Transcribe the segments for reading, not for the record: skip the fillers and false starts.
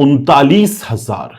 39,000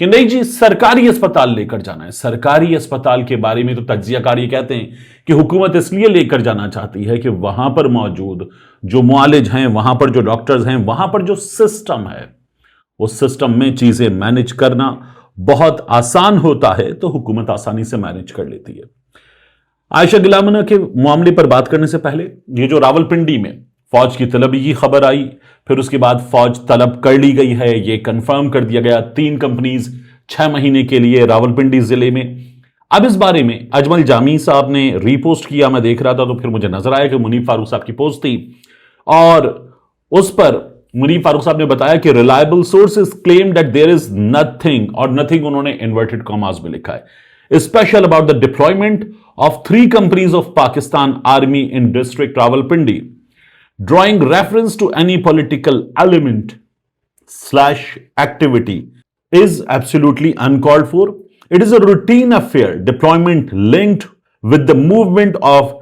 کہ نہیں جی سرکاری اسپتال لے کر جانا ہے. سرکاری اسپتال کے بارے میں تو تجزیہ کار یہ کہتے ہیں کہ حکومت اس لیے لے کر جانا چاہتی ہے کہ وہاں پر موجود جو معالج ہیں, وہاں پر جو ڈاکٹرز ہیں, وہاں پر جو سسٹم ہے, اس سسٹم میں چیزیں مینج کرنا بہت آسان ہوتا ہے, تو حکومت آسانی سے مینج کر لیتی ہے. عائشہ گلامنہ کے معاملے پر بات کرنے سے پہلے یہ جو راولپنڈی میں فوج کی طلبی کی خبر آئی, پھر اس کے بعد فوج طلب کر لی گئی ہے, یہ کنفرم کر دیا گیا 3 کمپنیز 6 مہینے کے لیے راولپنڈی ضلع میں. اب اس بارے میں اجمل جامی صاحب نے ری پوسٹ کیا, میں دیکھ رہا تھا تو پھر مجھے نظر آیا کہ منیب فاروق صاحب کی پوسٹ تھی, اور اس پر منیب فاروق صاحب نے بتایا کہ reliable sources claim that there is nothing, اور نتھنگ انہوں نے انورٹڈ کاماز میں لکھا ہے, special about the deployment of 3 companies of Pakistan Army in District Rawalpindi, drawing reference to any political element / activity is absolutely uncalled for. It is a routine affair, deployment linked with the movement of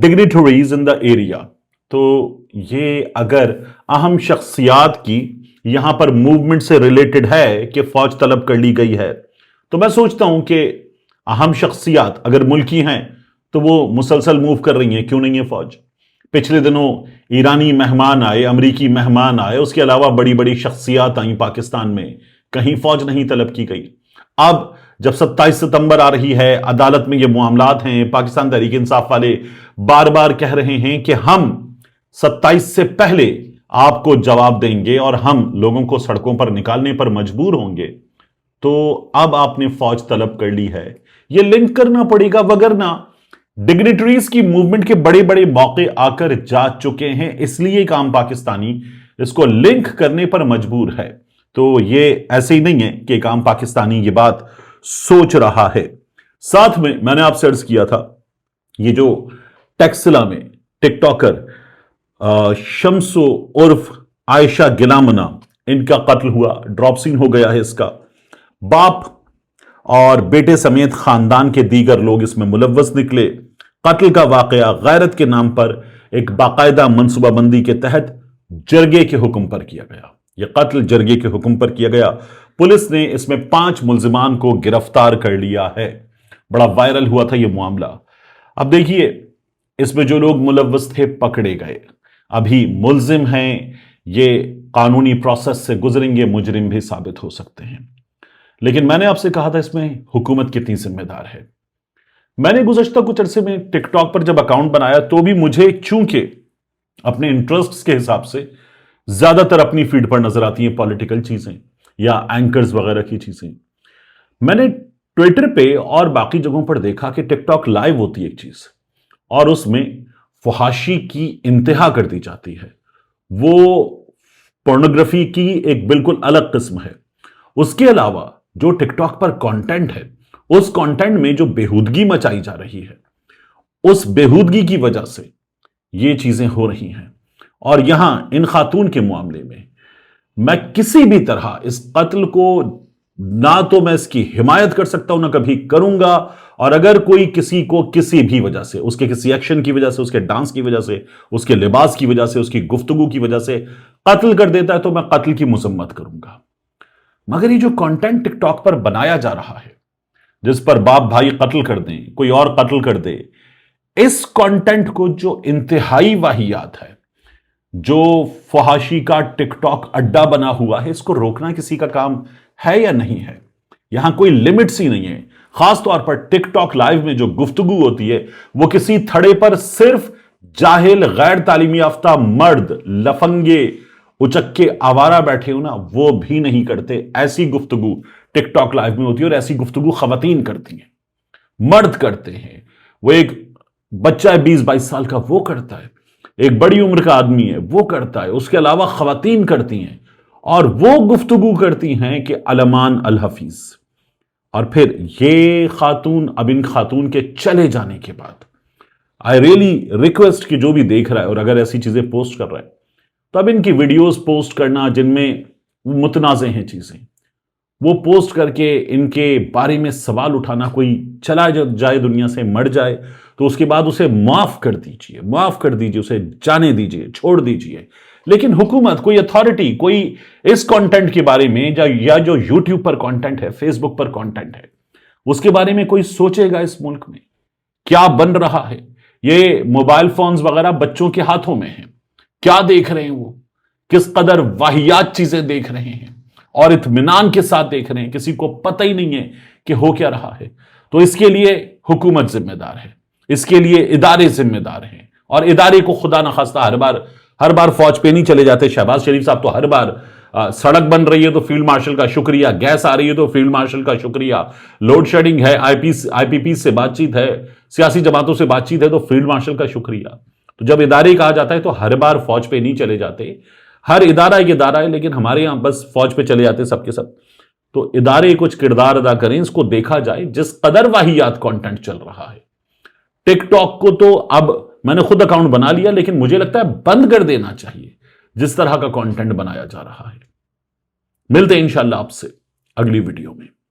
dignitaries in the area. تو یہ اگر اہم شخصیات کی یہاں پر movement سے related ہے کہ فوج طلب کر لی گئی ہے, تو میں سوچتا ہوں کہ اہم شخصیات اگر ملکی ہیں تو وہ مسلسل موو کر رہی ہیں, کیوں نہیں ہے فوج؟ پچھلے دنوں ایرانی مہمان آئے, امریکی مہمان آئے, اس کے علاوہ بڑی بڑی شخصیات آئیں پاکستان میں, کہیں فوج نہیں طلب کی گئی. اب جب 27 ستمبر آ رہی ہے, عدالت میں یہ معاملات ہیں, پاکستان تحریک انصاف والے بار بار کہہ رہے ہیں کہ ہم 27 سے پہلے آپ کو جواب دیں گے اور ہم لوگوں کو سڑکوں پر نکالنے پر مجبور ہوں گے, تو اب آپ نے فوج طلب کر لی ہے, یہ لنک کرنا پڑے گا, وگرنہ ڈگنیٹریز کی موومنٹ کے بڑے بڑے موقع آ کر جا چکے ہیں, اس لیے کام پاکستانی اس کو لنک کرنے پر مجبور ہے. تو یہ ایسے ہی نہیں ہے کہ کام پاکستانی یہ بات سوچ رہا ہے. ساتھ میں نے آپ سے عرض کیا تھا یہ جو ٹیکسلا میں ٹک ٹاکر شمسو عرف عائشہ گلامنہ, ان کا قتل ہوا, ڈراپ سین ہو گیا ہے اس کا. باپ اور بیٹے سمیت خاندان کے دیگر لوگ اس میں ملوث نکلے. قتل کا واقعہ غیرت کے نام پر ایک باقاعدہ منصوبہ بندی کے تحت جرگے کے حکم پر کیا گیا. یہ قتل جرگے کے حکم پر کیا گیا. پولیس نے اس میں 5 ملزمان کو گرفتار کر لیا ہے. بڑا وائرل ہوا تھا یہ معاملہ. اب دیکھیے اس میں جو لوگ ملوث تھے پکڑے گئے, ابھی ملزم ہیں, یہ قانونی پروسیس سے گزریں گے, مجرم بھی ثابت ہو سکتے ہیں. لیکن میں نے آپ سے کہا تھا اس میں حکومت کتنی ذمہ دار ہے. میں نے گزشتہ کچھ عرصے میں ٹک ٹاک پر جب اکاؤنٹ بنایا تو بھی مجھے چونکہ اپنے انٹرسٹ کے حساب سے زیادہ تر اپنی فیڈ پر نظر آتی ہیں پولیٹیکل چیزیں یا اینکرز وغیرہ کی چیزیں, میں نے ٹویٹر پہ اور باقی جگہوں پر دیکھا کہ ٹک ٹاک لائیو ہوتی ہے ایک چیز, اور اس میں فحاشی کی انتہا کر دی جاتی ہے. وہ پورنوگرافی کی ایک بالکل الگ قسم ہے. اس کے علاوہ جو ٹک ٹاک پر کانٹینٹ ہے, اس کانٹینٹ میں جو بےہودگی مچائی جا رہی ہے, اس بےہودگی کی وجہ سے یہ چیزیں ہو رہی ہیں. اور یہاں ان خاتون کے معاملے میں میں کسی بھی طرح اس قتل کو نہ تو میں اس کی حمایت کر سکتا ہوں, نہ کبھی کروں گا. اور اگر کوئی کسی کو کسی بھی وجہ سے, اس کے کسی ایکشن کی وجہ سے, اس کے ڈانس کی وجہ سے, اس کے لباس کی وجہ سے, اس کی گفتگو کی وجہ سے قتل کر دیتا ہے تو میں قتل کی مذمت کروں گا. مگر یہ جو کانٹینٹ ٹک ٹاک پر بنایا جا رہا ہے, جس پر باپ بھائی قتل کر دیں, کوئی اور قتل کر دے, اس کانٹینٹ کو جو انتہائی واہیات ہے, جو فحاشی کا ٹک ٹاک اڈا بنا ہوا ہے, اس کو روکنا کسی کا کام ہے یا نہیں ہے؟ یہاں کوئی لمٹس ہی نہیں ہے. خاص طور پر ٹک ٹاک لائیو میں جو گفتگو ہوتی ہے وہ کسی تھڑے پر صرف جاہل غیر تعلیمی یافتہ مرد, لفنگے, اچکے آوارہ بیٹھے ہو نا, وہ بھی نہیں کرتے. ایسی گفتگو ٹک ٹاک لائیو میں ہوتی ہے, اور ایسی گفتگو خواتین کرتی ہیں, مرد کرتے ہیں. وہ ایک بچہ ہے 20-22 سال کا, وہ کرتا ہے. ایک بڑی عمر کا آدمی ہے, وہ کرتا ہے. اس کے علاوہ خواتین کرتی ہیں, اور وہ گفتگو کرتی ہیں کہ علمان الحفیظ. اور پھر یہ خاتون, اب ان خاتون کے چلے جانے کے بعد آئی ریئلی ریکویسٹ کہ جو بھی دیکھ رہا ہے اور اگر ایسی چیزیں پوسٹ کر رہا ہے تو اب ان کی ویڈیوز پوسٹ کرنا جن میں متنازع ہیں چیزیں, وہ پوسٹ کر کے ان کے بارے میں سوال اٹھانا. کوئی چلا جائے دنیا سے, مر جائے, تو اس کے بعد اسے معاف کر دیجئے, اسے جانے دیجئے, چھوڑ دیجئے. لیکن حکومت، کوئی اتھارٹی، کوئی اس کانٹینٹ کے بارے میں یا جو یوٹیوب پر کانٹینٹ ہے، فیس بک پر کانٹینٹ ہے، اس کے بارے میں کوئی سوچے گا اس ملک میں کیا بن رہا ہے؟ یہ موبائل فونز وغیرہ بچوں کے ہاتھوں میں ہیں، کیا دیکھ رہے ہیں وہ، کس قدر واہیات چیزیں دیکھ رہے ہیں اور اطمینان کے ساتھ دیکھ رہے ہیں، کسی کو پتہ ہی نہیں ہے کہ ہو کیا رہا ہے۔ تو اس کے لیے حکومت ذمہ دار ہے، اس کے لیے ادارے ذمہ دار ہیں، اور ادارے کو خدا نخواستہ ہر بار فوج پہ نہیں چلے جاتے۔ شہباز شریف صاحب تو ہر بار سڑک بن رہی ہے تو فیلڈ مارشل کا شکریہ، گیس آ رہی ہے تو فیلڈ مارشل کا شکریہ، لوڈ شیڈنگ ہے، آئی پی پی سے بات چیت ہے، سیاسی جماعتوں سے بات چیت ہے تو فیلڈ مارشل کا شکریہ۔ تو جب ادارے کہا جاتا ہے تو ہر بار فوج پہ نہیں چلے جاتے، ہر ادارہ ایک ادارہ ہے، لیکن ہمارے یہاں بس فوج پہ چلے جاتے سب کے سب۔ تو ادارے کچھ کردار ادا کریں، اس کو دیکھا جائے جس قدر واہیات کانٹینٹ چل رہا ہے۔ ٹک ٹاک کو تو اب میں نے خود اکاؤنٹ بنا لیا، لیکن مجھے لگتا ہے بند کر دینا چاہیے جس طرح کا کانٹینٹ بنایا جا رہا ہے۔ ملتے ہیں انشاءاللہ آپ سے اگلی ویڈیو میں۔